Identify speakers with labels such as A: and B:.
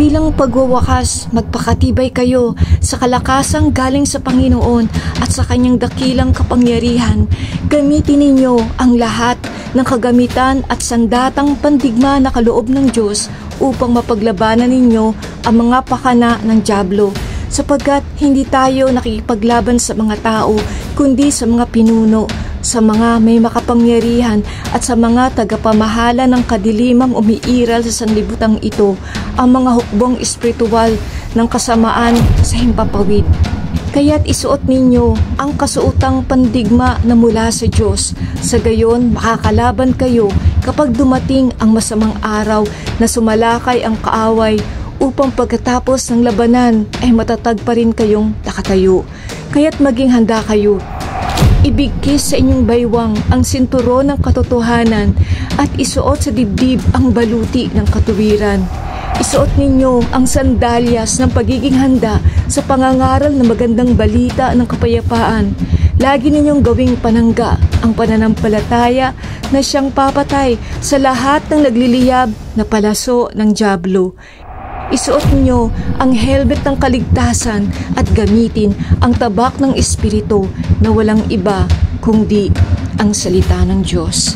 A: Bilang pagwawakas, magpakatibay kayo sa kalakasang galing sa Panginoon at sa kanyang dakilang kapangyarihan. Gamitin ninyo ang lahat ng kagamitan at sandatang pandigma na kaloob ng Diyos upang mapaglabanan ninyo ang mga pakana ng dyablo, sapagkat hindi tayo nakikipaglaban sa mga tao, kundi sa mga pinuno, sa mga may makapangyarihan at sa mga tagapamahala ng kadilimang umiiral sa sanlibutan ito, ang mga hukbong espiritual ng kasamaan sa himpapawid. Kaya't isuot ninyo ang kasuotang pandigma na mula sa Diyos. Sa gayon, makakalaban kayo kapag dumating ang masamang araw na sumalakay ang kaaway, upang pagkatapos ng labanan ay matatag pa rin kayong nakatayo. Kaya't maging handa kayo. Ibigkis sa inyong baywang ang sinturon ng katotohanan at isuot sa dibdib ang baluti ng katuwiran. Isuot ninyo ang sandalyas ng pagiging handa sa pangangaral ng magandang balita ng kapayapaan. Lagi ninyong gawing panangga ang pananampalataya na siyang papatay sa lahat ng nagliliyab na palaso ng dyablo. Isuot niyo ang helmet ng kaligtasan at gamitin ang tabak ng Espiritu na walang iba kundi ang salita ng Diyos.